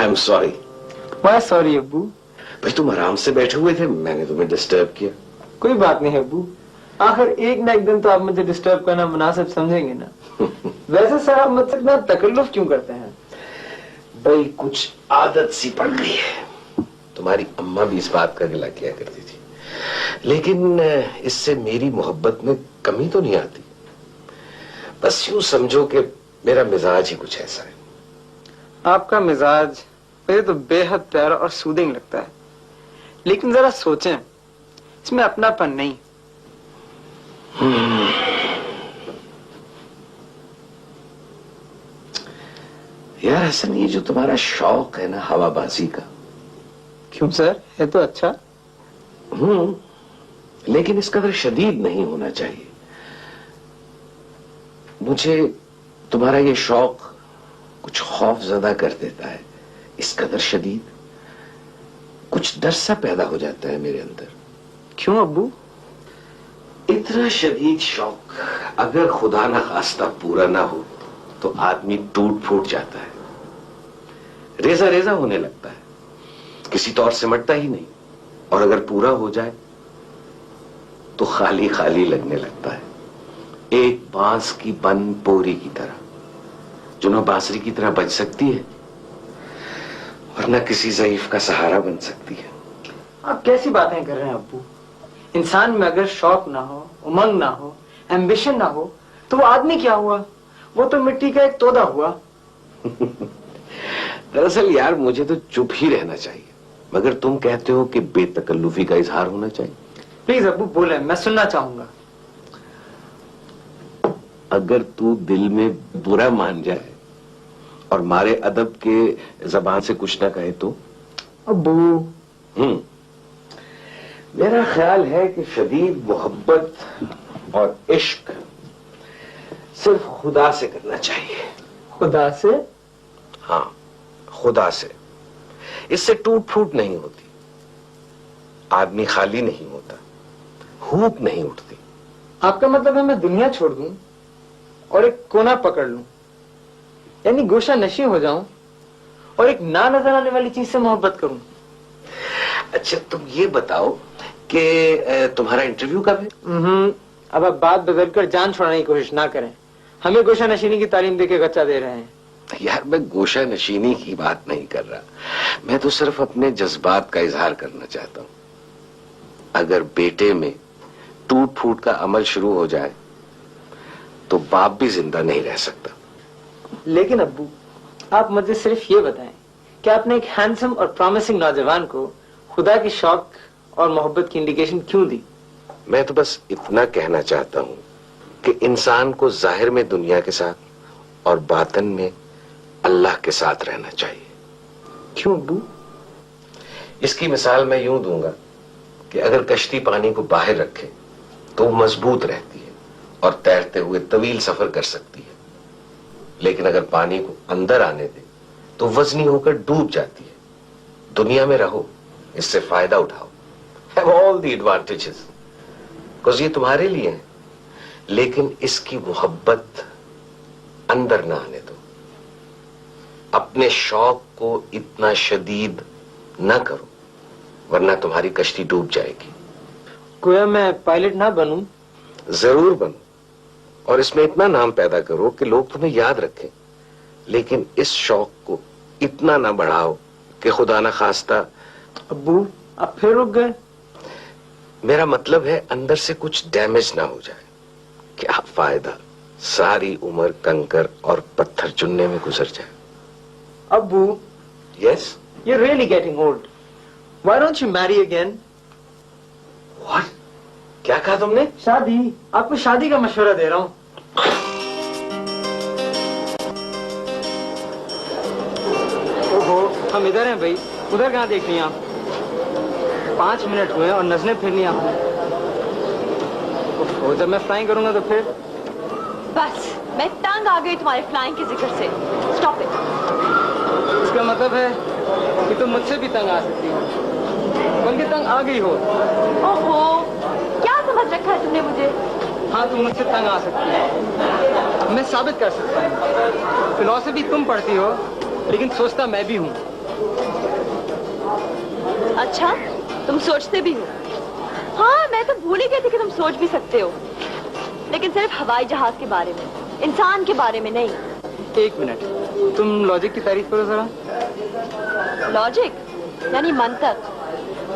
Am sorry. Y sorry अब्बू? भाई तुम आराम से बैठे हुए थे, मैंने तुम्हें डिस्टर्ब किया। कोई बात नहीं अब्बू, आखिर एक ना एक दिन तो आप मुझे डिस्टर्ब करना मुनासिब समझेंगे ना। वैसे सर आप मुझसे इतना तकल्लुफ क्यों करते हैं? भाई कुछ आदत सी पड़ गई है। तुम्हारी अम्मा भी इस बात का गिला किया करती थी, लेकिन इससे मेरी मोहब्बत में कमी तो नहीं आती। बस यूं समझो कि मेरा मिजाज ही कुछ ऐसा है। आपका मिजाज मुझे तो बेहद प्यारा और सूदिंग लगता है, लेकिन जरा सोचें, इसमें अपनापन नहीं। यार हसन, ये जो तुम्हारा शौक है ना हवाबाजी का। क्यों सर, है तो अच्छा। लेकिन इस कदर शदीद नहीं होना चाहिए। मुझे तुम्हारा ये शौक कुछ खौफ ज़दा कर देता है। इस कदर शदीद, कुछ डर सा पैदा हो जाता है मेरे अंदर। क्यों अब्बू? इतना शदीद शौक अगर खुदा ना खास्ता पूरा ना हो तो आदमी टूट फूट जाता है, रेजा रेजा होने लगता है, किसी तौर सिमटता ही नहीं। और अगर पूरा हो जाए तो खाली खाली लगने लगता है, एक बांस की बन पोरी की तरह, जो न बांसुरी की तरह बज सकती है और न किसी ज़ईफ का सहारा बन सकती है। आप कैसी बातें कर रहे हैं अब्बू? इंसान में अगर शौक ना हो, उमंग ना हो, एम्बिशन ना हो, तो वो आदमी क्या हुआ? वो तो मिट्टी का एक तोदा हुआ। दरअसल यार मुझे तो चुप ही रहना चाहिए, मगर तुम कहते हो कि बेतकल्लुफी का इजहार होना चाहिए। प्लीज अब्बू बोले, मैं सुनना चाहूंगा। अगर तू दिल में बुरा मान जाए और मारे अदब के जबान से कुछ ना कहे तो? अब्बू मेरा ख्याल है कि शदीद मोहब्बत और इश्क सिर्फ खुदा से करना चाहिए। खुदा से? हाँ, खुदा से। इससे टूट फूट नहीं होती, आदमी खाली नहीं होता, हुक नहीं उठती। आपका मतलब है मैं दुनिया छोड़ दूं और एक कोना पकड़ लूं, यानी गोशा नशी हो जाऊं और एक ना नजर आने वाली चीज से मोहब्बत करूं? अच्छा तुम ये बताओ कि तुम्हारा इंटरव्यू कब है? अब आप बात बदलकर जान छुड़ाने की कोशिश ना करें। हमें गोशा नशीनी की तालीम देके गच्चा दे रहे हैं। यार मैं गोशा नशीनी की बात नहीं कर रहा, मैं तो सिर्फ अपने जज्बात का इजहार करना चाहता हूं। अगर बेटे में टूट फूट का अमल शुरू हो जाए तो बाप भी जिंदा नहीं रह सकता। लेकिन अब्बू आप मुझे सिर्फ ये बताएं कि आपने एक हैंडसम और प्रॉमिसिंग नौजवान को खुदा की शौक और मोहब्बत की इंडिकेशन क्यों दी? मैं तो बस इतना कहना चाहता हूं कि इंसान को जाहिर में दुनिया के साथ और बातन में अल्लाह के साथ रहना चाहिए। क्यों अब्बू? इसकी मिसाल मैं यूं दूंगा कि अगर कश्ती पानी को बाहर रखे तो वो मजबूत रहती है और तैरते हुए तवील सफर कर सकती है, लेकिन अगर पानी को अंदर आने दे तो वजनी होकर डूब जाती है। दुनिया में रहो, इससे फायदा उठाओ, have all the advantages, because ये तुम्हारे लिए है, लेकिन इसकी मोहब्बत अंदर ना आने दो। अपने शौक को इतना शदीद ना करो, वरना तुम्हारी कश्ती डूब जाएगी। गोया मैं पायलट ना बनूं? जरूर बनो, और इसमें इतना नाम पैदा करो कि लोग तुम्हें याद रखें, लेकिन इस शौक को इतना ना बढ़ाओ कि खुदा ना खास्ता। अब्बू आप फिर रुक गए। मेरा मतलब है अंदर से कुछ डैमेज ना हो जाए। क्या फायदा सारी उम्र कंकर और पत्थर चुनने में गुजर जाए। अब्बू yes, you're really getting old. Why don't you marry again? What? क्या कहा तुमने? शादी, आपको शादी का मशवरा दे रहा हूँ। ओहो, हम इधर हैं भाई, उधर कहाँ देख लिया आप? 5 मिनट हुए और नजरें फिरनी आपने। ओहो, जब मैं फ्लाइंग करूंगा तो फिर? बस मैं तंग आ गई तुम्हारे फ्लाइंग के जिक्र से। Stop it. इसका मतलब है कि तुम मुझसे भी तंग आ सकती हो, बल्कि तंग आ गई हो। ओहो, क्या समझ रखा है तुमने मुझे? हाँ, तुम मुझसे तंग आ सकती हो, मैं साबित कर सकता हूँ। फिलॉसफी तुम पढ़ती हो, लेकिन सोचता मैं भी हूँ। अच्छा, तुम सोचते भी हो? हाँ, मैं तो भूल ही गई थी कि तुम सोच भी सकते हो, लेकिन सिर्फ हवाई जहाज के बारे में, इंसान के बारे में नहीं। एक मिनट, तुम लॉजिक की तारीफ करो जरा। लॉजिक यानी मंतक,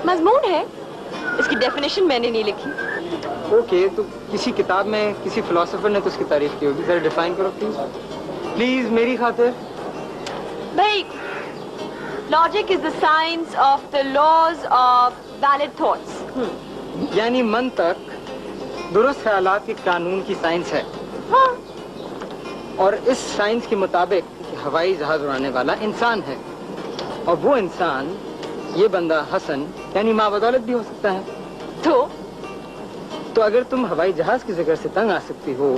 मजमून है, इसकी डेफिनेशन मैंने नहीं लिखी। ओके, तो किसी किताब में किसी फिलोसोफर ने तो उसकी तारीफ की होगी, जरा डिफाइन करो प्लीज, प्लीज मेरी खातिर। भाई, logic is the science of the laws of valid thoughts. यानी मंतक दुरुस्त ख्यालात के कानून की साइंस है। हाँ। और इस साइंस के मुताबिक हवाई जहाज उड़ाने वाला इंसान है, और वो इंसान, ये बंदा हसन यानी माँ बदौलत भी हो सकता है। तो अगर तुम हवाई जहाज की जिक्र से तंग आ सकती हो,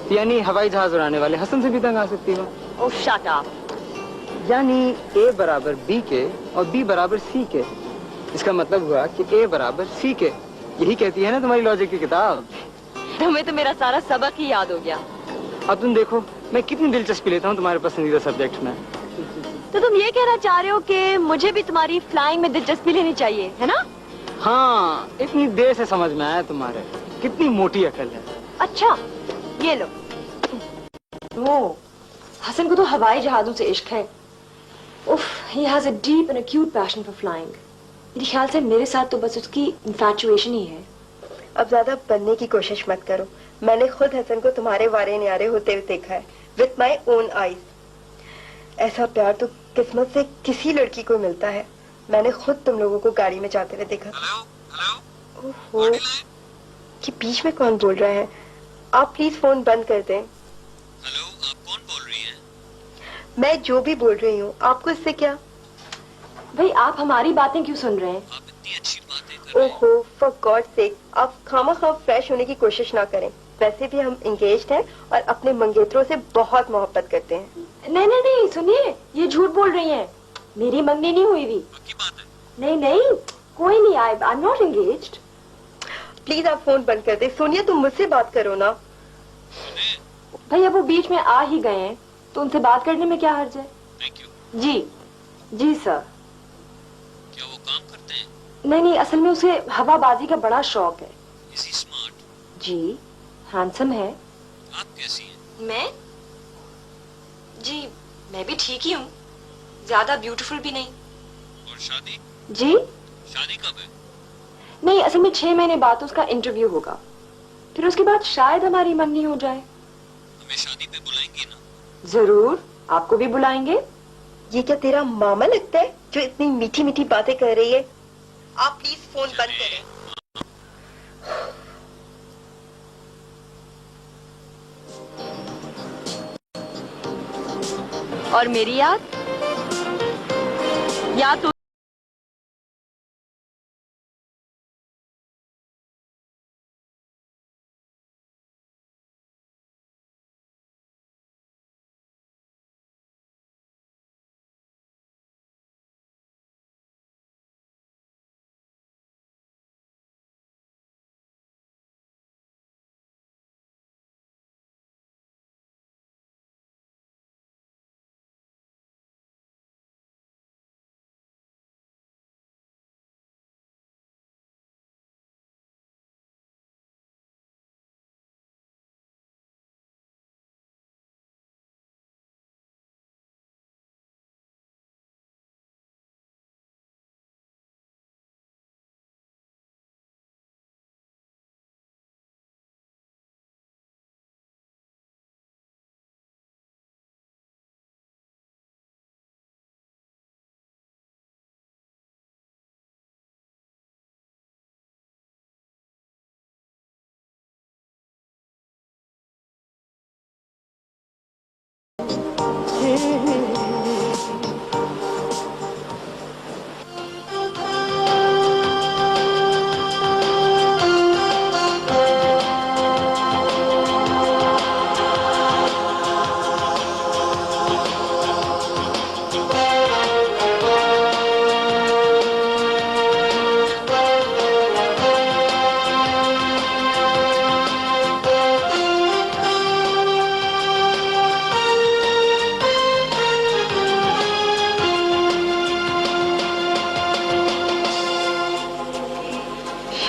तो यानी हवाई जहाज उड़ाने वाले हसन से भी तंग आ सकती हो। ओह शट अप। यानी A बराबर B के और B बराबर C के, इसका मतलब हुआ कि A बराबर C के। यही कहती है ना तुम्हारी लॉजिक की किताब। तुम्हें तो मेरा सारा सबक ही याद हो गया। अब तुम देखो मैं कितनी दिलचस्पी लेता हूँ तुम्हारे पसंदीदा सब्जेक्ट में। तो तुम ये कहना चाह रहे हो कि मुझे भी तुम्हारी फ्लाइंग में दिलचस्पी लेनी चाहिए, है ना? हाँ, इतनी देर से समझ में आया तुम्हारे, कितनी मोटी अकल है। अच्छा, ये लो। वो हसन को तो हवाई जहाजों से इश्क है। उफ, he has a deep and acute passion for flying. मेरे ख्याल से मेरे साथ तो बस उसकी infatuation ही है। अब ज्यादा बनने की कोशिश मत करो। मैंने खुद हसन को तुम्हारे वारे न्यारे होते हुए देखा है, विथ माई ओन आईज। ऐसा प्यार तो किस्मत से किसी लड़की को मिलता है। मैंने खुद तुम लोगों को गाड़ी में जाते हुए देखा। ओहो, ये बीच में कौन बोल रहा है? आप प्लीज फोन बंद कर दें। हेलो, आप कौन बोल रही हैं? मैं जो भी बोल रही हूँ, आपको इससे क्या? भाई, आप हमारी बातें क्यों सुन रहे हैं? आप इतनी अच्छी बातें कर रहे हैं। ओहो, फॉर गॉड सेक, आप खामा फ्रेश होने की कोशिश ना करें। वैसे भी हम एंगेज्ड हैं और अपने मंगेतरों से बहुत मोहब्बत करते हैं। नहीं नहीं नहीं, सुनिए, ये झूठ बोल रही हैं। मेरी मंगनी नहीं हुई भी। पक्की बात है? नहीं नहीं, कोई नहीं, I am not engaged. Please आप फोन बंद कर दे। सोनिया, तुम मुझसे बात करो ना। भाई, अब वो बीच में आ ही गए हैं, तो उनसे बात करने में क्या हर्ज है? Thank you. जी जी सर। क्या वो काम करते हैं? नहीं नहीं, असल में उसे हवाबाजी का बड़ा शौक है। Is he smart? जी, हैंडसम है। आप कैसी हैं? मैं? जी, मैं भी ठीक ही हूँ, ज्यादा ब्यूटीफुल भी नहीं। और शादी? जी शादी कब है? नहीं, असल में 6 महीने बाद तो उसका इंटरव्यू होगा, फिर उसके बाद शायद हमारी मंगनी हो जाए। हमें शादी पे बुलाएंगी ना? जरूर, आपको भी बुलाएंगे। ये क्या तेरा मामा लगता है जो इतनी मीठी मीठी बातें कर रही है? आप प्लीज फोन बंद करें। और मेरी याद तो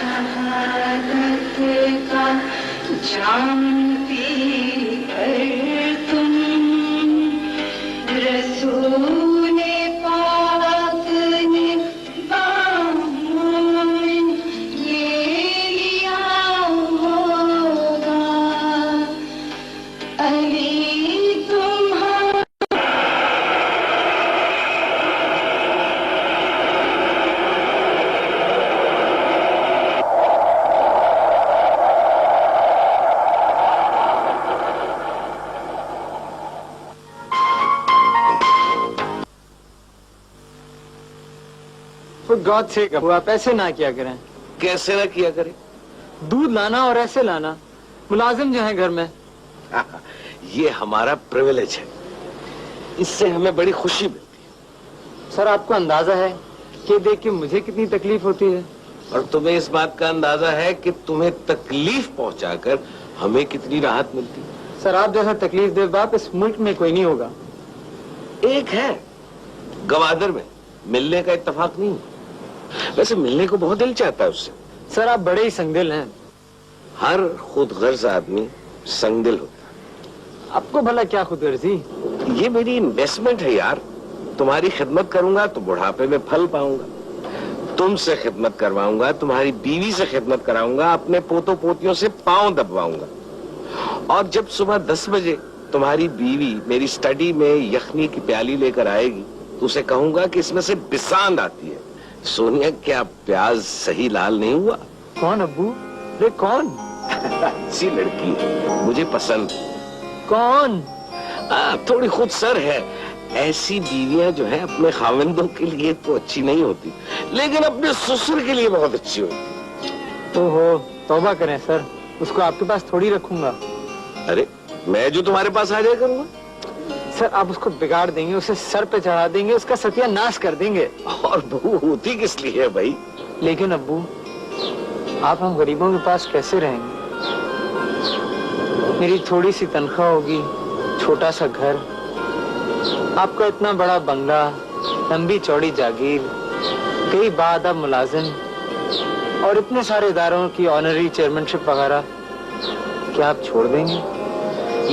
शहादत का जाम पीकर तुम रसूले पाक ने बामून ये लिया होगा अली तुम्हारा। For God's sake, अबू आप ऐसे ना किया करें। कैसे ना किया करे? दूध लाना और ऐसे लाना, मुलाजिम जो है घर में। ये हमारा प्रिविलेज है, इससे हमें बड़ी खुशी मिलती है। सर आपको अंदाजा है कि देख के मुझे कितनी तकलीफ होती है, और तुम्हें इस बात का अंदाजा है कि तुम्हें तकलीफ पहुंचाकर हमें कितनी राहत मिलती है। सर आप जैसा तकलीफ दे बाप इस मुल्क में कोई नहीं होगा। एक है गवादर में, मिलने का इत्तेफाक नहीं। वैसे मिलने को बहुत दिल चाहता है उससे। सर आप बड़े ही संगदिल हैं। हर खुदगर्ज आदमी संगदिल होता है। आपको भला क्या खुदगर्जी? ये मेरी इन्वेस्टमेंट है यार। तुम्हारी खिदमत करूंगा तो बुढ़ापे में फल पाऊंगा, तुमसे खिदमत करवाऊंगा, तुम्हारी बीवी से खिदमत कराऊंगा, अपने पोतों पोतियों से पांव दबवाऊंगा। और जब सुबह 10 बजे तुम्हारी बीवी मेरी स्टडी में यखनी की प्याली लेकर आएगी तो उसे कहूंगा कि इसमें से बिसांद आती है। सोनिया क्या प्याज सही लाल नहीं हुआ? कौन अब्बू? रे कौन? अच्छी लड़की है, मुझे पसंद। कौन? थोड़ी खुद सर है। ऐसी बीवियां जो है अपने खाविंदों के लिए तो अच्छी नहीं होती, लेकिन अपने ससुर के लिए बहुत अच्छी होती। ओहो तौबा करें सर, उसको आपके पास थोड़ी रखूंगा। अरे मैं जो तुम्हारे पास आ जाया करूंगा। सर आप उसको बिगाड़ देंगे, उसे सर पे चढ़ा देंगे, उसका सत्यानाश कर देंगे। और बहू होती किस लिए है भाई? लेकिन अब्बू आप हम गरीबों के पास कैसे रहेंगे? मेरी थोड़ी सी तनख्वाह होगी, छोटा सा घर, आपका इतना बड़ा बंगला, लंबी चौड़ी जागीर, कई बाअदब मुलाजिम और इतने सारे इदारों की ऑनरी चेयरमैनशिप वगैरह, क्या आप छोड़ देंगे?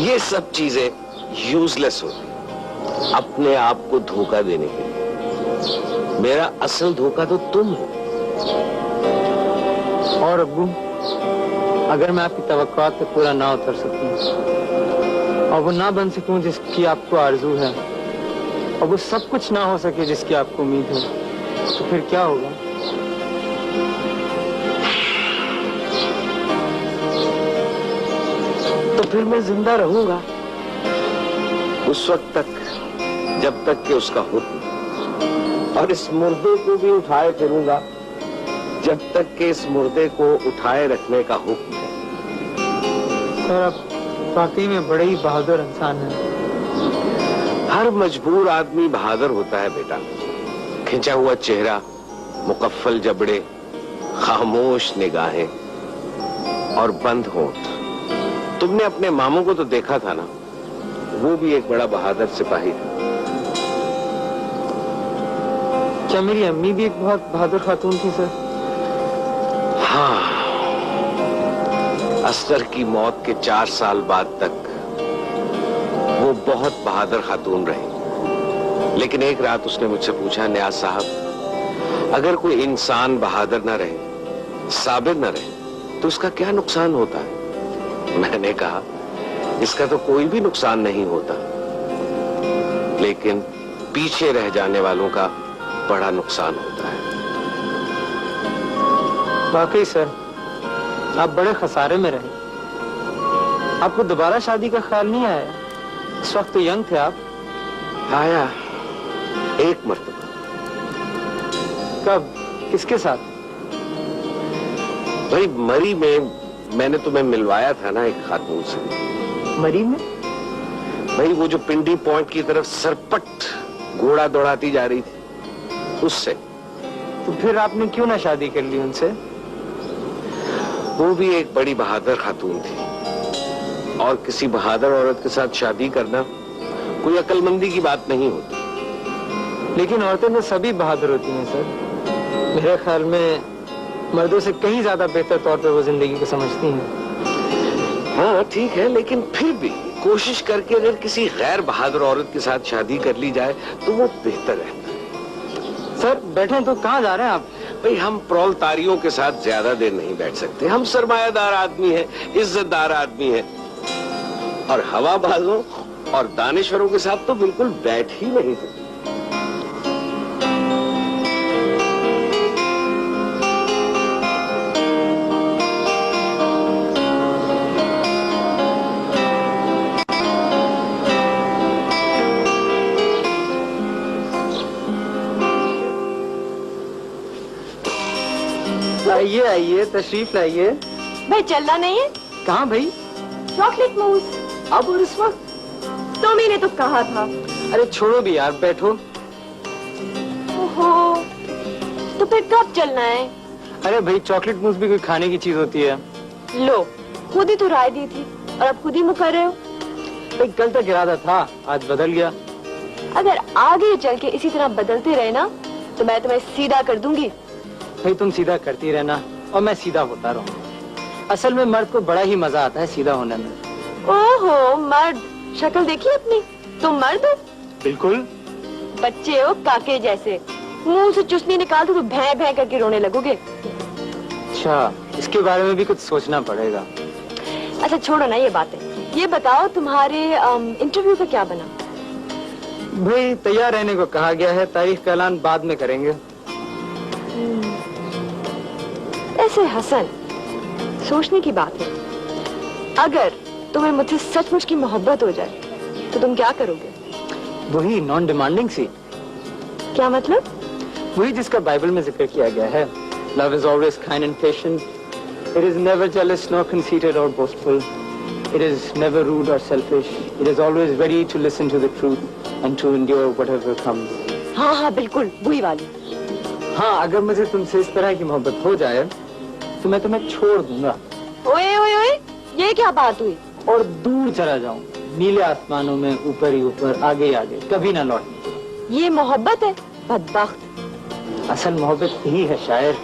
ये सब चीजें यूजलेस होती अपने आप को धोखा देने के लिए। मेरा असल धोखा तो तुम हो। और अब्बू अगर मैं आपकी तवक्कुआत पे पूरा ना उतर सकूं और वो ना बन सकूं जिसकी आपको आरजू है, और वो सब कुछ ना हो सके जिसकी आपको उम्मीद है, तो फिर क्या होगा? तो फिर मैं जिंदा रहूंगा उस वक्त तक जब तक कि उसका हुक्म, और इस मुर्दे को भी उठाए फिरूंगा जब तक कि इस मुर्दे को उठाए रखने का हुक्म है। सर आप वाकई में बड़े ही बहादुर इंसान हैं। हर मजबूर आदमी बहादुर होता है बेटा। खिंचा हुआ चेहरा, मुकफ्फल जबड़े, खामोश निगाहें और बंद होंठ। तुमने अपने मामू को तो देखा था ना, वो भी एक बड़ा बहादुर सिपाही था। क्या मेरी अम्मी भी एक बहुत बहादुर खातून थी सर? हाँ, असगर की मौत के 4 साल बाद तक वो बहुत बहादुर खातून रही। लेकिन एक रात उसने मुझसे पूछा, नियाज साहब अगर कोई इंसान बहादुर न रहे, साबिर न रहे, तो उसका क्या नुकसान होता है? मैंने कहा इसका तो कोई भी नुकसान नहीं होता, लेकिन पीछे रह जाने वालों का बड़ा नुकसान होता है। वाकई सर आप बड़े खसारे में रहे। आपको दोबारा शादी का ख्याल नहीं आया? इस वक्त तो यंग थे आप। आया एक मर्तबा। कब? किसके साथ? भाई मरी में मैंने तुम्हें मिलवाया था ना एक खातून से। मरी में? भाई वो जो पिंडी पॉइंट की तरफ सरपट घोड़ा दौड़ाती जा रही थी, उससे। तो फिर आपने क्यों ना शादी कर ली उनसे? वो भी एक बड़ी बहादुर खातून थी, और किसी बहादुर औरत के साथ शादी करना कोई अक्लमंदी की बात नहीं होती। लेकिन औरतें तो सभी बहादुर होती हैं सर। मेरे ख्याल में मर्दों से कहीं ज्यादा बेहतर तौर पे वो जिंदगी को समझती हैं। हाँ ठीक है, लेकिन फिर भी कोशिश करके अगर किसी गैर बहादुर औरत के साथ शादी कर ली जाए तो वो बेहतर रहता है। सर बैठे तो कहाँ जा रहे हैं आप? भाई हम प्रौलतारियों के साथ ज्यादा देर नहीं बैठ सकते। हम सरमायादार आदमी हैं, इज्जतदार आदमी हैं, और हवाबाजों और दानिश्वरों के साथ तो बिल्कुल बैठ ही नहीं सकते। आइए आइए, तशरीफ लाइए। भाई चलना नहीं है? कहाँ भाई? Chocolate mousse. अब और इस वक्त? तुम ही ने तो कहा था। अरे छोड़ो भी यार, बैठो। ओहो, तो फिर कब चलना है? अरे भाई चॉकलेट मूस भी कोई खाने की चीज होती है? लो, खुद ही तो राय दी थी और अब खुद ही मुकर रहे हो। भाई कल तक इरादा था, आज बदल गया। अगर आगे चल के इसी तरह बदलते रहे ना तो मैं तुम्हें सीधा कर दूंगी। भाई तुम सीधा करती रहना और मैं सीधा होता रहूँ। असल में मर्द को बड़ा ही मजा आता है सीधा होने में। ओहो मर्द, शक्ल देखी अपनी? तुम मर्द हो? बिल्कुल। बच्चे हो काके जैसे, मुंह से चुस्नी निकाल दो तो भैं भैं करके रोने लगोगे। अच्छा, इसके बारे में भी कुछ सोचना पड़ेगा। अच्छा छोड़ो ना ये बातें, ये बताओ तुम्हारे इंटरव्यू का क्या बना? भाई तैयार रहने को कहा गया है, तारीख का ऐलान बाद में करेंगे। ऐसे हसन, सोचने की बात है, अगर तुम्हें मुझसे सचमुच की मोहब्बत हो जाए तो तुम क्या करोगे? वही नॉन डिमांडिंग सी। क्या मतलब? वही जिसका बाइबल में जिक्र किया गया है। Love is always kind and patient, it is never jealous nor conceited और boastful, it is never rude और selfish, it is always ready to listen to the truth and to endure whatever comes. हाँ हाँ बिल्कुल वही वाली। हाँ, अगर मुझे तुमसे इस तरह की मोहब्बत हो जाए तो मैं तुम्हें छोड़ दूंगा। ओए ओए ओए, ये क्या बात हुई? और दूर चला जाऊं, नीले आसमानों में, ऊपर ही ऊपर, आगे ही आगे, कभी ना लौट। ये मोहब्बत है? बदबख्त। असल मोहब्बत यही है शायर,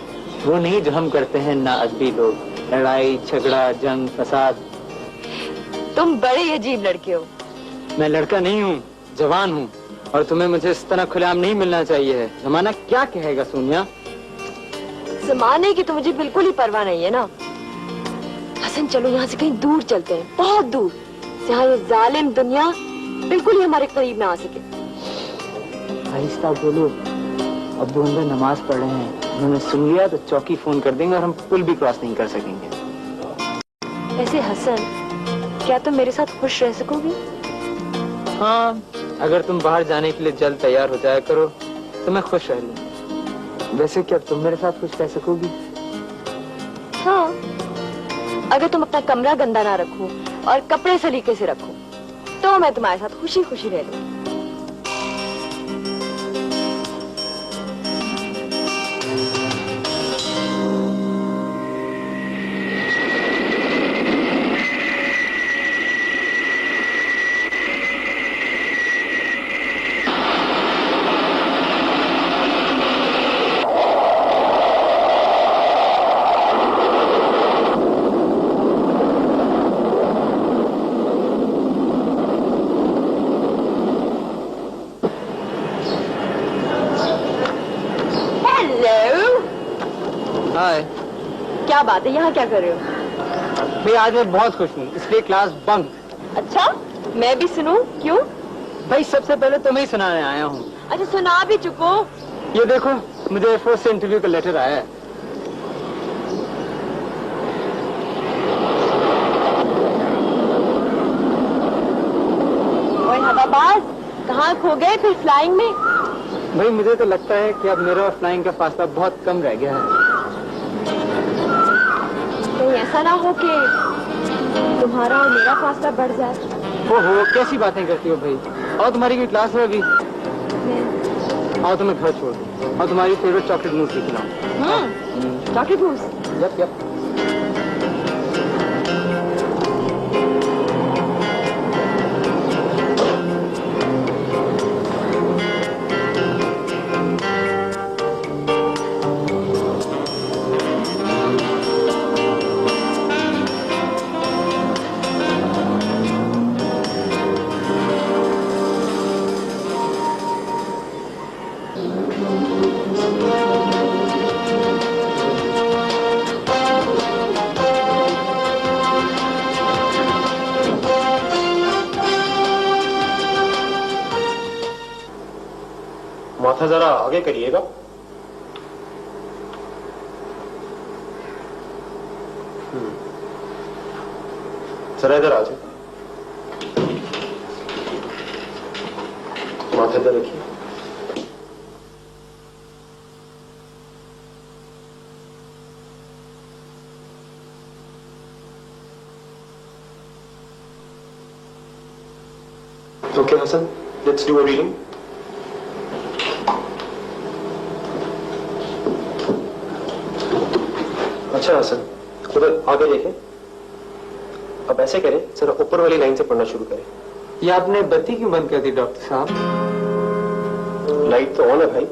वो नहीं जो हम करते हैं ना अदबी लोग, लड़ाई झगड़ा जंग फसाद। तुम बड़े अजीब लड़के हो। मैं लड़का नहीं हूँ, जवान हूँ, और तुम्हें मुझे इस तरह खुलेआम नहीं मिलना चाहिए है। जमाना क्या कहेगा सोनिया? जमाने की तो मुझे बिल्कुल ही परवाह नहीं है ना। हसन चलो यहाँ से कहीं दूर चलते हैं, बहुत दूर, जहाँ ये जालिम दुनिया बिल्कुल ही हमारे करीब ना आ सके। आहिस्ता बोलो, अब्बू अंदर नमाज पढ़ रहे हैं, उन्होंने सुन लिया तो चौकी फोन कर देंगे और हम पुल भी क्रॉस नहीं कर सकेंगे। ऐसे हसन, क्या तुम मेरे साथ खुश रह सकोगे? हाँ, अगर तुम बाहर जाने के लिए जल्द तैयार हो जाया करो तो मैं खुश रह लूँ। वैसे क्या तुम मेरे साथ खुश रह सकोगी? हाँ, अगर तुम अपना कमरा गंदा ना रखो और कपड़े सलीके से रखो तो मैं तुम्हारे साथ खुशी खुशी रह लूँ। हाय। क्या बात है, यहाँ क्या कर रहे हो? भाई आज मैं बहुत खुश हूँ, इसलिए क्लास बंक। अच्छा, मैं भी सुनूं? क्यों? भाई सबसे पहले तुम्हें ही सुनाने आया हूँ। अच्छा सुना भी चुको। ये देखो, मुझे एयरफोर्स से इंटरव्यू का लेटर आया है। ओए हवाबाज, कहाँ खो गए फिर फ्लाइंग में? भाई मुझे तो लगता है कि अब मेरा और फ्लाइंग का फासला बहुत कम रह गया है। कहीं ऐसा ना हो कि तुम्हारा और मेरा फासला बढ़ जाए। ओहो, कैसी बातें करती हो भाई? और तुम्हारी कोई क्लास है अभी? आओ तुम्हें घर छोड़ दूं और तुम्हारी फेवरेट चॉकलेट मूस भी खिलाऊं। Chocolate mousse? Yep yep. माथा जरा आगे करिएगा। जरा इधर आ जाओ, माथा इधर रखिए। Okay, Hassan, let's do a reading. अच्छा हसन, उधर आगे देखें। अब ऐसे करें, जरा ऊपर वाली लाइन से पढ़ना शुरू करें। ये आपने बत्ती क्यों बंद कर दी डॉक्टर साहब? लाइट तो ऑन है भाई।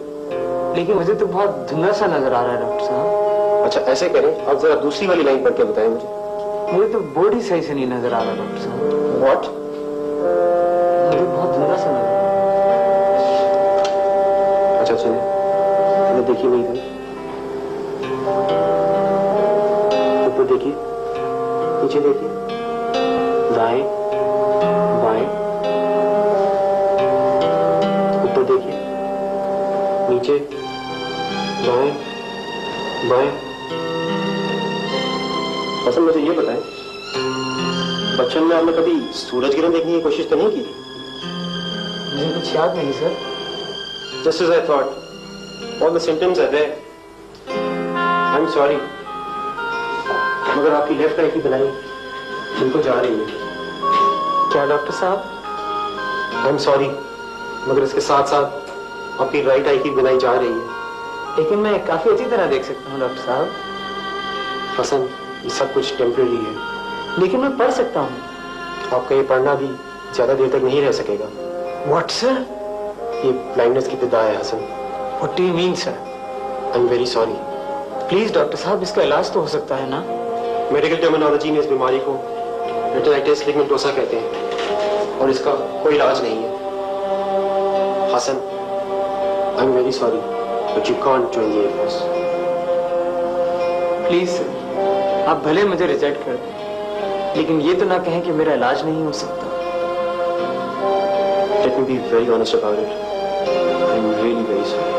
लेकिन मुझे तो बहुत धुंधला सा नजर आ रहा है डॉक्टर साहब। अच्छा ऐसे करें, अब जरा दूसरी वाली लाइन पढ़ के बताएं मुझे। मुझे तो बोर्ड ही सही से नहीं नजर आ रहा डॉक्टर साहब। What? मुझे बहुत धुंधला सा नजर आ अच्छा सुनिए, इधर देखिए, नहीं इधर, ऊपर देखिए, नीचे देखिए, दाएं बाएं, ऊपर देखिए, नीचे दाएं बाएं। असल मुझे ये बताएं, बचपन में आपने कभी सूरज ग्रहण देखने की कोशिश तो नहीं की थी? मुझे कुछ याद नहीं sir. Just as I thought, all the symptoms are there. I'm sorry, मगर आपकी लेफ्ट आई की दवाई बिल्कुल जा रही है। क्या डॉक्टर साहब? I'm sorry, मगर इसके साथ साथ आपकी राइट आई की दवाई जा रही है। लेकिन मैं काफी अच्छी तरह देख सकता हूँ डॉक्टर साहब। हसन, ये सब कुछ टेम्परेरी है। लेकिन मैं पढ़ सकता हूँ। आपका ये पढ़ना भी ज्यादा देर तक नहीं रह सकेगा। What sir? ये ब्लाइंडनेस की इब्तिदा है Hasan. What do you mean sir? I am very sorry. Please doctor साहब, इसका इलाज तो हो सकता है ना? मेडिकल टर्मिनोलॉजी में इस बीमारी को रेटिनाइटिस पिगमेंटोसा कहते हैं और इसका कोई इलाज नहीं है। Hasan, I am very sorry, but you can't join the air force. Please sir, आप भले मुझे रिजेक्ट कर दें, लेकिन ये तो ना कहें कि मेरा इलाज नहीं हो सकता। Let me be very honest about it. I'm really very sorry.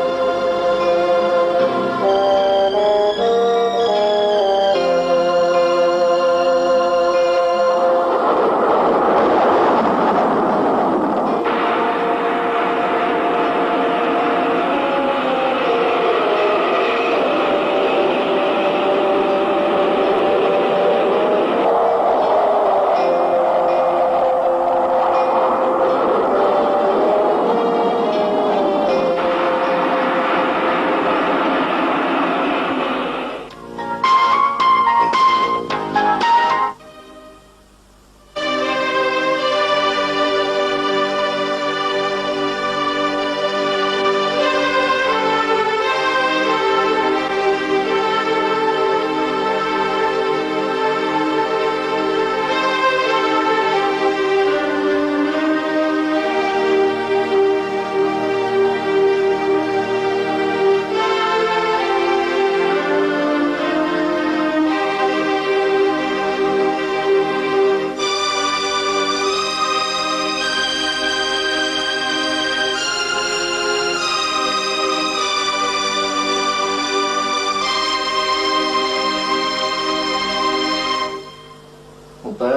ऊपर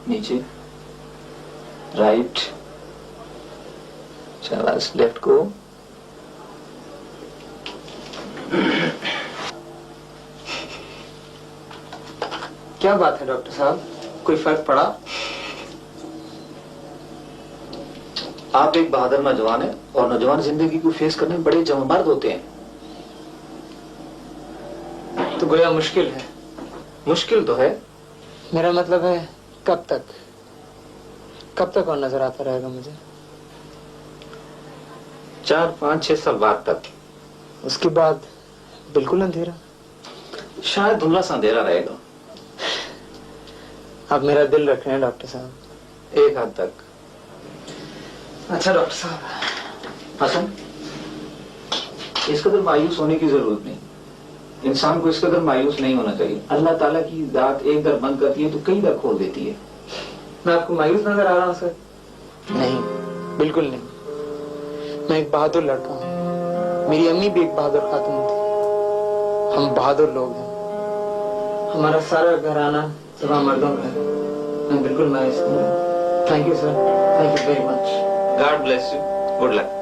नीचे राइट, शाबाश, लेफ्ट को। क्या बात है डॉक्टर साहब, कोई फर्क पड़ा? आप एक बहादुर नौजवान है और नौजवान जिंदगी को फेस करने में बड़े जममर्द होते हैं। तो गोया मुश्किल है। मुश्किल तो है। मेरा मतलब है कब तक और नजर आता रहेगा मुझे? 4, 5, 6 साल बाद तक। उसके बाद बिल्कुल अंधेरा? शायद धुंधला सा अंधेरा रहेगा। आप मेरा दिल रख रहे हैं डॉक्टर साहब। एक हद तक। अच्छा डॉक्टर साहब। हसन, इस कदर मायूस होने की जरूरत नहीं। इंसान को इस कदर मायूस नहीं होना चाहिए। अल्लाह ताला की जात एक दर बंद करती है तो कई दर खोल देती है। मैं आपको मायूस नजर आ रहा हूँ सर? नहीं, बिल्कुल नहीं। मैं एक बहादुर लड़का हूँ। मेरी अम्मी भी एक बहादुर खातून थी। हम बहादुर लोग हैं। हमारा सारा घराना सभा मर्दों का है। मैं बिल्कुल मायूस नहीं हूँ। Thank you sir, thank you very much. God bless you, good luck.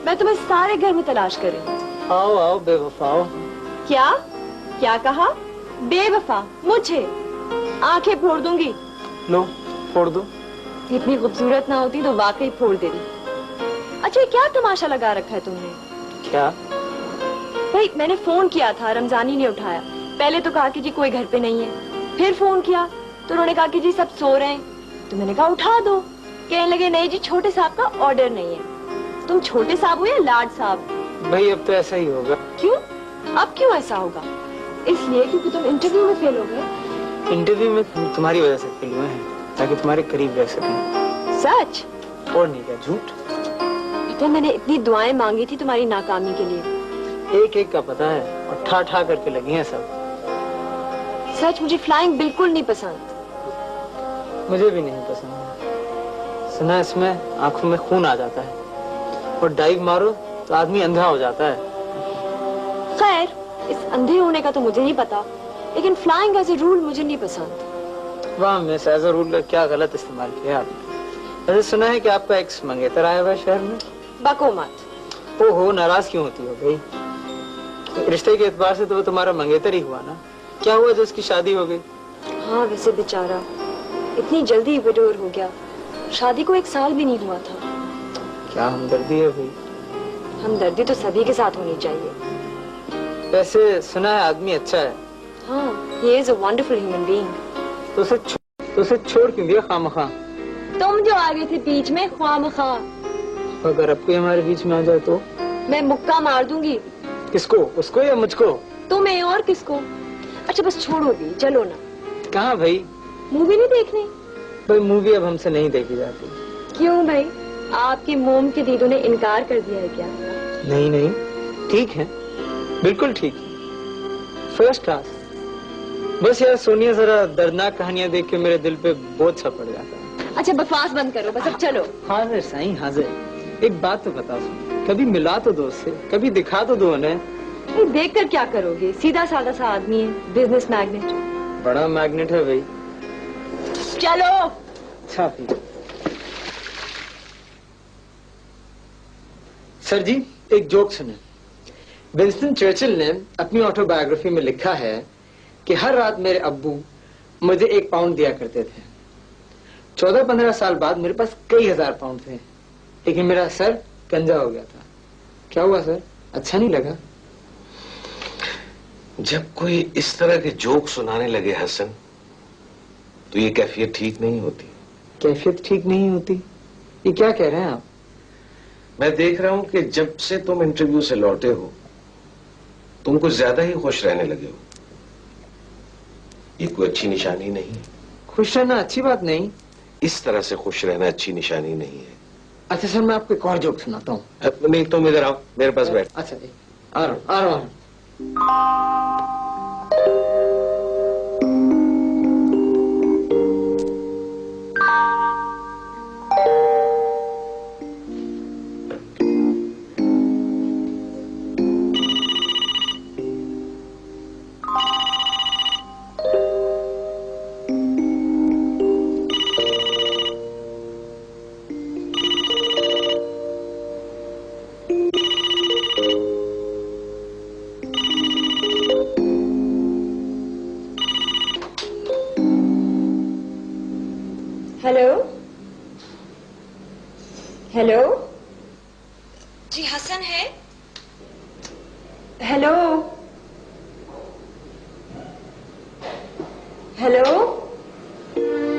मैं तुम्हें सारे घर में तलाश कर रही हूँ। आओ आओ बेवफाओ। क्या क्या कहा? बेवफा मुझे? आंखें फोड़ दूंगी। लो फोड़ दो। इतनी खूबसूरत ना होती तो वाकई फोड़ देती। अच्छा क्या तमाशा लगा रखा है तुमने? क्या? भाई मैंने फोन किया था, रमजानी ने उठाया। पहले तो कहा कि जी कोई घर पे नहीं है, फिर फोन किया तो उन्होंने कहा कि जी सब सो रहे हैं, तो मैंने कहा उठा दो। कहने लगे नहीं जी छोटे साहब का ऑर्डर नहीं है। तुम छोटे साहब हो या लाड साहब? भाई अब तो ऐसा ही होगा। क्यों? अब क्यों ऐसा होगा? इसलिए क्योंकि तुम इंटरव्यू में फेल हो गए। इंटरव्यू में तुम्हारी वजह से फेल हुए हैं ताकि तुम्हारे करीब रह सकें। सच? और नहीं क्या झूठ? बेटा मैंने इतनी दुआएं मांगी थी तुम्हारी नाकामी के लिए। एक एक का पता है और ठा ठा करके लगी हैं सब। सच मुझे फ्लाइंग बिल्कुल नहीं पसंद। मुझे भी नहीं पसंद। सुना इसमें आंखों में खून आ जाता है और डाइव मारो तो आदमी अंधा हो जाता है। खैर इस अंधे होने का तो मुझे नहीं पता, लेकिन फ्लाइंग एज ए रूल मुझे नहीं पसंद। वाह मिस, एज ए रूल का क्या गलत इस्तेमाल किया आपने। वैसे सुना है कि आपका एक्स मंगेतर आया हुआ है शहर में। बको मत। ओहो नाराज क्यों होती हो भाई? रिश्ते के एतबार से तो वो तुम्हारा मंगेतर ही हुआ ना। क्या हुआ जो उसकी शादी हो गई? हाँ वैसे बेचारा इतनी जल्दी विडोर हो गया, शादी को 1 साल भी नहीं हुआ था। क्या हमदर्दी है भाई। हमदर्दी तो सभी के साथ होनी चाहिए। वैसे सुना है आदमी अच्छा है। हाँ he is a wonderful human being। तो उसे छोड़ क्यों दिया खामखा? तुम जो आ गए थे बीच में ख्वामखा। अगर अब कोई हमारे बीच में आ जाए तो? मैं मुक्का मार दूंगी। किसको? उसको या मुझको? तुम्हें और किसको। अच्छा बस छोड़ो भी, चलो ना। कहाँ भाई? मूवी नहीं देखनी? भाई मूवी अब हमसे नहीं देखी जाती। क्यों भाई, आपके मोम के दीदों ने इनकार कर दिया है क्या? नहीं नहीं ठीक है, बिल्कुल ठीक है, फर्स्ट क्लास। बस यार सोनिया जरा दर्दनाक कहानियां देख के मेरे दिल पे बोझ सा पड़ जाता है। अच्छा बकवास बंद करो बस, अब चलो। हाजिर साईं हाजिर। एक बात तो बताओ, कभी मिला तो दो उससे, कभी दिखा तो दो उन्हें। देख कर क्या करोगे, सीधा साधा सा आदमी है, बिजनेस मैग्नेट। बड़ा मैग्नेट है भाई। चलो। अच्छा फिर सर जी एक जोक सुने। विंस्टन चर्चिल ने अपनी ऑटोबायोग्राफी में लिखा है कि हर रात मेरे अब्बू मुझे 1 पाउंड दिया करते थे। 14-15 साल बाद मेरे पास कई हजार पाउंड थे, लेकिन मेरा सर गंजा हो गया था। क्या हुआ सर, अच्छा नहीं लगा? जब कोई इस तरह के जोक सुनाने लगे हसन, तो ये कैफियत ठीक नहीं होती। कैफियत ठीक नहीं होती? ये क्या कह रहे हैं आप? मैं देख रहा हूं कि जब से तुम इंटरव्यू से लौटे हो तुम कुछ ज्यादा ही खुश रहने लगे हो। ये कोई अच्छी निशानी नहीं है। खुश रहना अच्छी बात नहीं। इस तरह से खुश रहना अच्छी निशानी नहीं है। अच्छा सर मैं आपको एक और जोक सुनाता हूँ। नहीं तुम इधर आओ, मेरे पास बैठ। अच्छा आ रहा हूँ। हेलो हेलो जी हसन है? Hello hello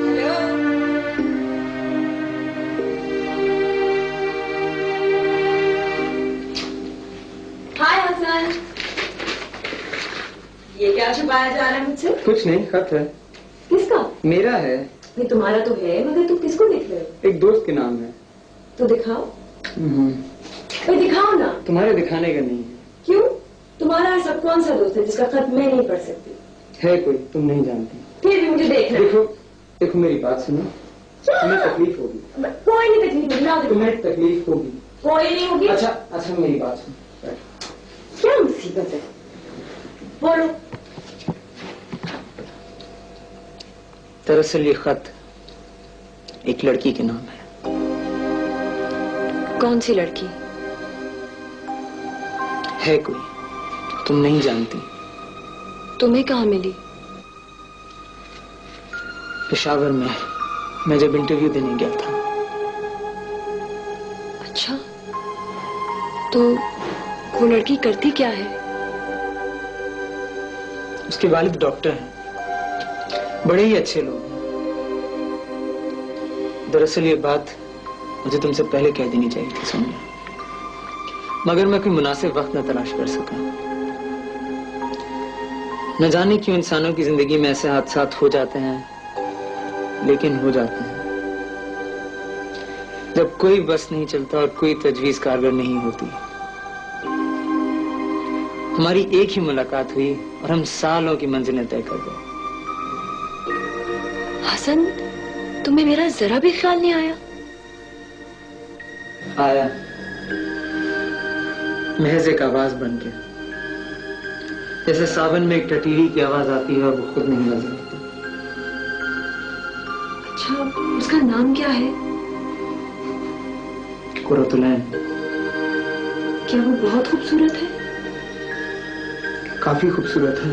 hello hi Hasan, ये क्या छुपाया जा रहा है मुझसे? कुछ नहीं, खत है। किसका? मेरा है। नहीं तुम्हारा तो है, मगर तुम किसको लिख रहे हो? एक दोस्त के नाम है। तो दिखाओ। तो दिखाओ ना। तुम्हारे दिखाने का नहीं है। क्यों? तुम्हारा ऐसा कौन सा दोस्त है जिसका खत मैं नहीं पढ़ सकती? है कोई, तुम नहीं जानती। फिर भी मुझे देखना। देखो देखो, मेरी बात सुनो। तुम्हें तकलीफ होगी। कोई नहीं तकलीफ होगी, ना तुम्हें तकलीफ होगी। कोई नहीं होगी। अच्छा अच्छा, मेरी बात सुनो। क्या मुसीबत है? बोलो। दरअसल ये खत एक लड़की के नाम है। कौन सी लड़की? है कोई, तुम नहीं जानती। तुम्हें कहाँ मिली? पेशावर में मैं जब इंटरव्यू देने गया था। अच्छा, तो वो लड़की करती क्या है? उसके वालिद डॉक्टर हैं, बड़े ही अच्छे लोग हैं। दरअसल ये बात मुझे तुमसे पहले कह देनी चाहिए थी सोनिया, मगर मैं कोई मुनासिब वक्त न तलाश कर सका। न जाने क्यों इंसानों की जिंदगी में ऐसे हादसात हो जाते हैं, लेकिन हो जाते हैं। जब कोई बस नहीं चलता और कोई तजवीज कारगर नहीं होती। हमारी एक ही मुलाकात हुई और हम सालों की मंजिलें तय कर गए। हसन, तुम्हें मेरा जरा भी ख्याल नहीं आया? आया, महज एक आवाज बन के, जैसे सावन में एक टटीरी की आवाज आती है और वो खुद नहीं नजर आती। अच्छा, उसका नाम क्या है? कुरतुलैन। क्या वो बहुत खूबसूरत है? काफी खूबसूरत है।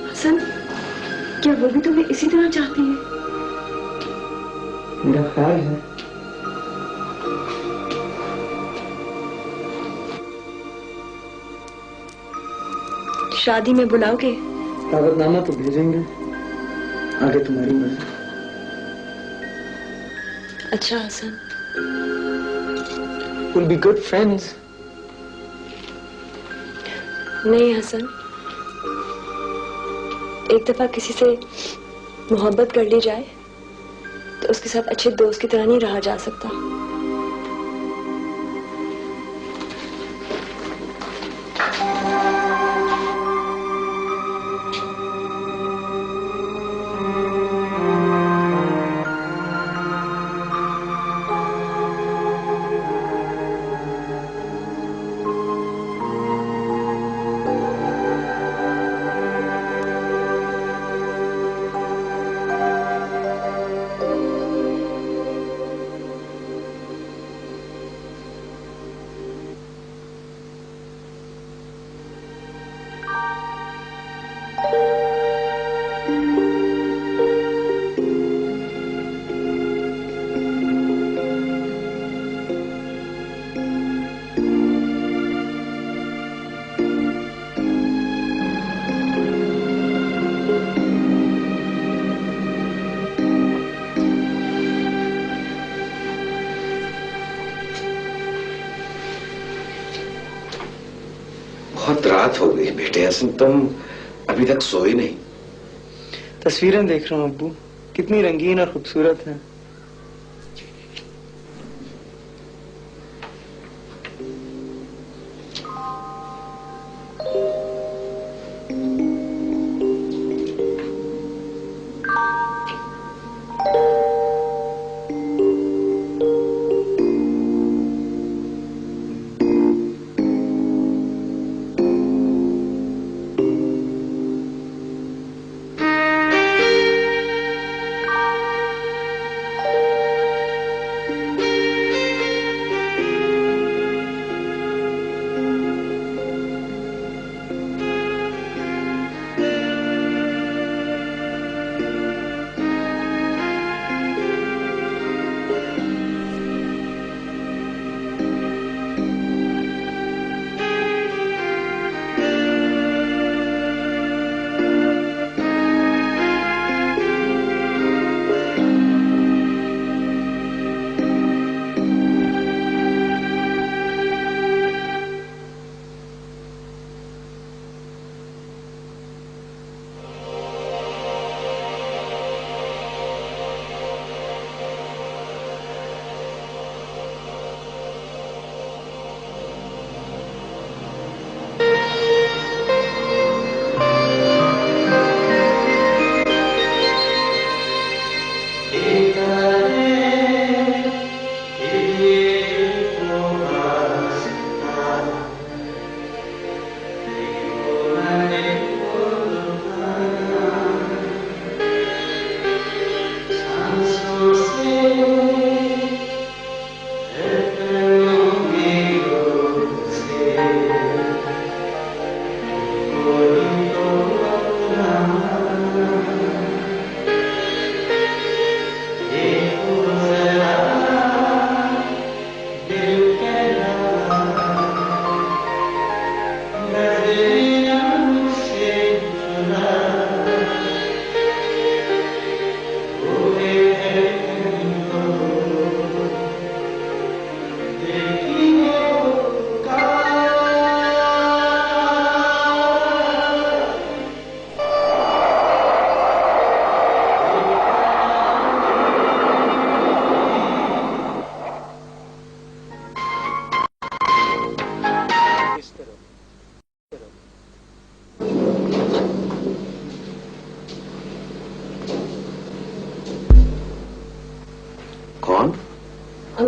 हसन, क्या वो भी तुम्हें इसी तरह चाहती है? मेरा ख्याल है। शादी में बुलाओगे? दावतनामा तो भेजेंगे, आगे तुम्हारी मर्जी। अच्छा Hasan. We'll be good friends. नहीं हसन, एक दफा किसी से मोहब्बत कर ली जाए तो उसके साथ अच्छे दोस्त की तरह नहीं रहा जा सकता। बहुत रात हो गई बेटे हसन, तुम अभी तक सोए नहीं। तस्वीरें देख रहा हूँ अब्बू, कितनी रंगीन और खूबसूरत हैं।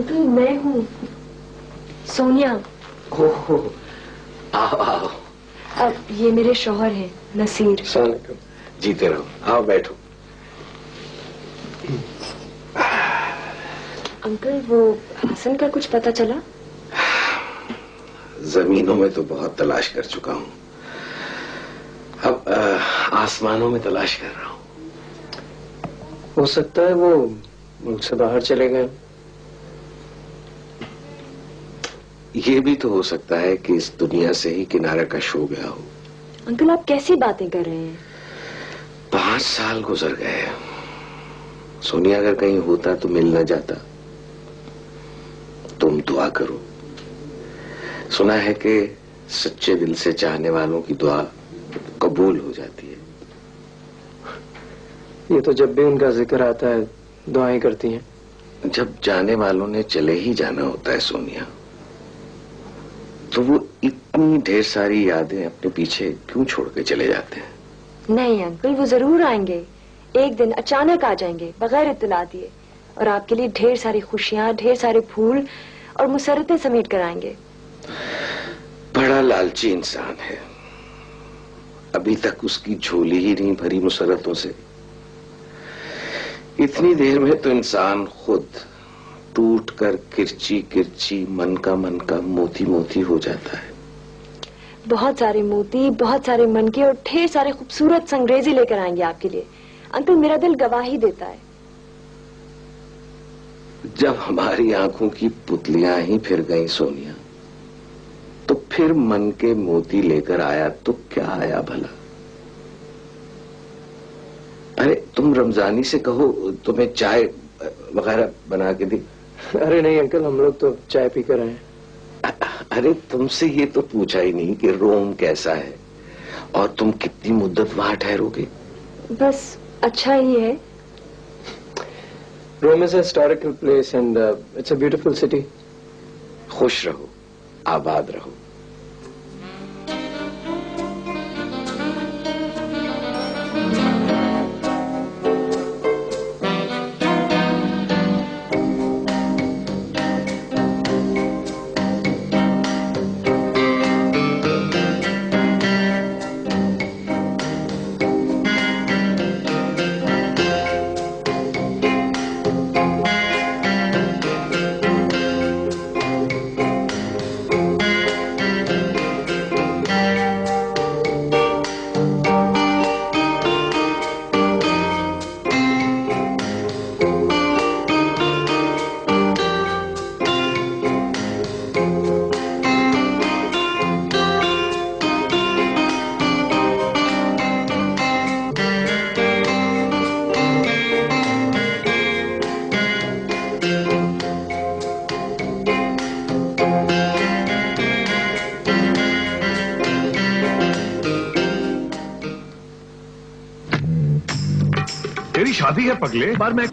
अंकल मैं हूँ सोनिया। ओह, आओ आओ। अब ये मेरे शौहर हैं नसीर। जीते रहो, आओ बैठो। अंकल वो हसन का कुछ पता चला? जमीनों में तो बहुत तलाश कर चुका हूँ, अब आसमानों में तलाश कर रहा हूँ। हो सकता है वो मुल्क से बाहर चले गए। ये भी तो हो सकता है कि इस दुनिया से ही किनारा कश हो गया हो। अंकल आप कैसी बातें कर रहे हैं? 5 साल गुजर गए। सोनिया अगर कहीं होता तो मिल न जाता। तुम दुआ करो। सुना है कि सच्चे दिल से चाहने वालों की दुआ कबूल हो जाती है। ये तो जब भी उनका जिक्र आता है दुआएं करती हैं। जब जाने वालों ने चले ही जाना होता है सोनिया, तो वो इतनी ढेर सारी यादें अपने पीछे क्यों छोड़ के चले जाते हैं? नहीं अंकल वो जरूर आएंगे, एक दिन अचानक आ जाएंगे बगैर इत्तला दिए, और आपके लिए ढेर सारी खुशियां, ढेर सारे फूल और मुसरतें समेट कर आएंगे। बड़ा लालची इंसान है, अभी तक उसकी झोली ही नहीं भरी मुसरतों से। इतनी देर में तो इंसान खुद टूट कर किरची किरची, मन का मोती मोती हो जाता है। बहुत सारे मोती, बहुत सारे मनके और ढेर सारे खूबसूरत संगरेजी लेकर आएंगे आपके लिए। अंकल मेरा दिल गवाही देता है। जब हमारी आंखों की पुतलियां ही फिर गई सोनिया, तो फिर मन के मोती लेकर आया तो क्या आया भला? अरे तुम रमजानी से कहो तुम्हें चाय वगैरह बना के दी। अरे नहीं अंकल, हम लोग तो चाय पी कर आए। अरे तुमसे ये तो पूछा ही नहीं कि रोम कैसा है और तुम कितनी मुद्दत वहां ठहरोगे। बस अच्छा ही है। Rome is a historical place and it's a beautiful city. खुश रहो, आबाद रहो। तेरी शादी है पगले, बार मैं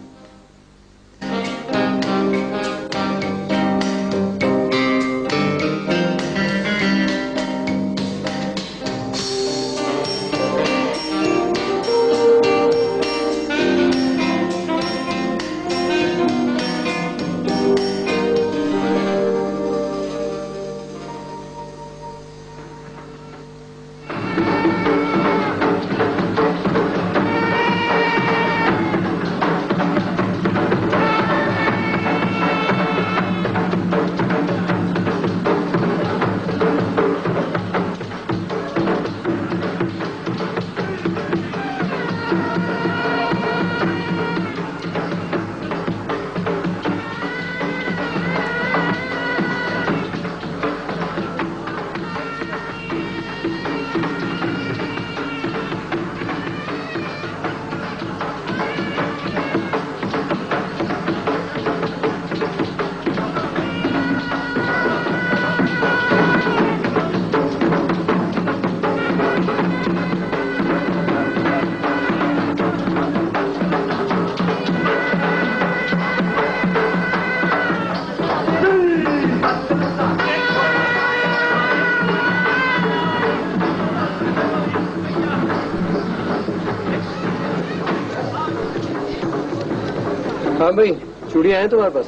हाँ भाई, चूड़ियां हैं तुम्हारे पास?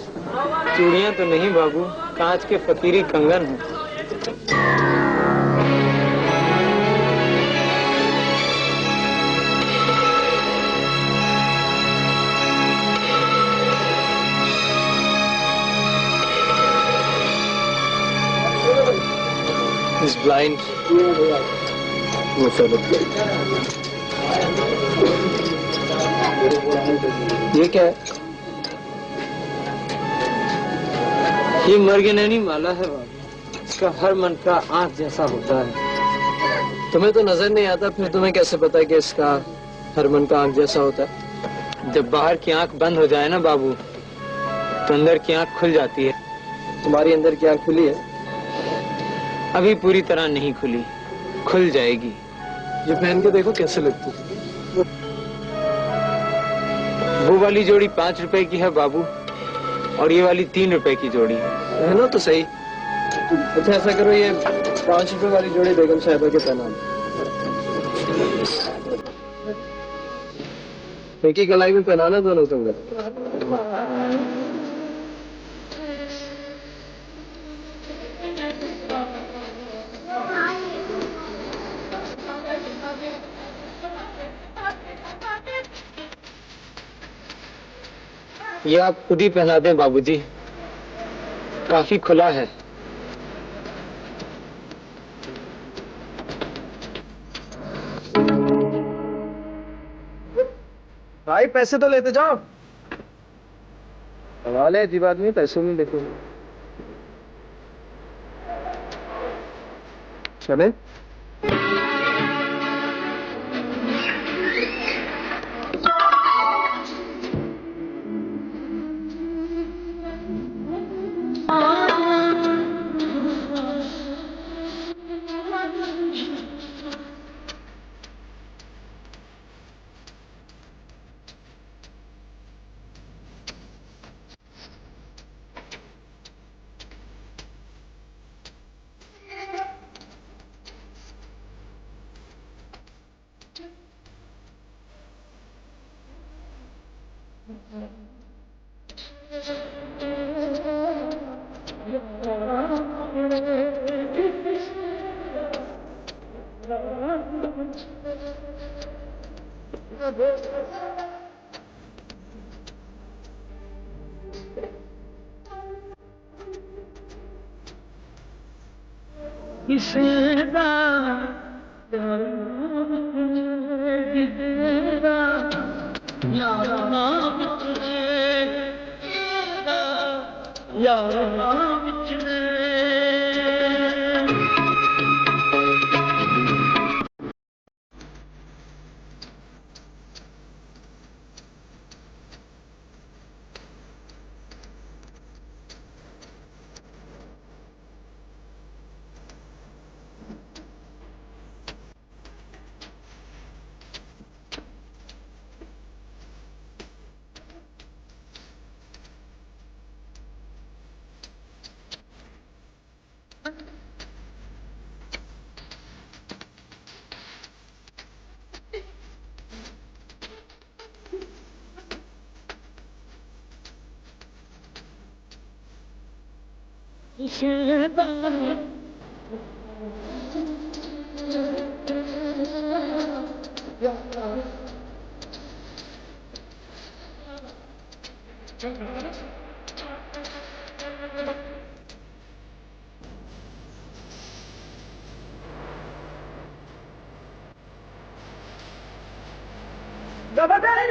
चूड़ियां तो नहीं बाबू, कांच के फकीरी कंगन हैं। He's blind. वो सब ये क्या है? ये मर्गेनैनी माला है बाबू। इसका हर मन का आंख जैसा होता है। तुम्हें तो नजर नहीं आता, फिर तुम्हें कैसे पता कि इसका हर मन का आंख जैसा होता है? जब बाहर की आंख बंद हो जाए ना बाबू, तो अंदर की आंख खुल जाती है। तुम्हारी अंदर की आंख खुली है? अभी पूरी तरह नहीं खुली, खुल जाएगी। ये पहन के देखो कैसे लगती है। वो वाली जोड़ी 5 रुपए की है बाबू, और ये वाली 3 रुपए की जोड़ी है ना। तो सही। अच्छा ऐसा करो, ये 5 रुपए वाली जोड़ी बेगम साहिबा के पहना दो। एक ही कलाई में पहनाना दोनों संगत। ये आप खुद ही पहना दें बाबूजी, काफी खुला है। भाई पैसे तो लेते जाओ। सवाल है अजीब आदमी, पैसों में देखो। चले da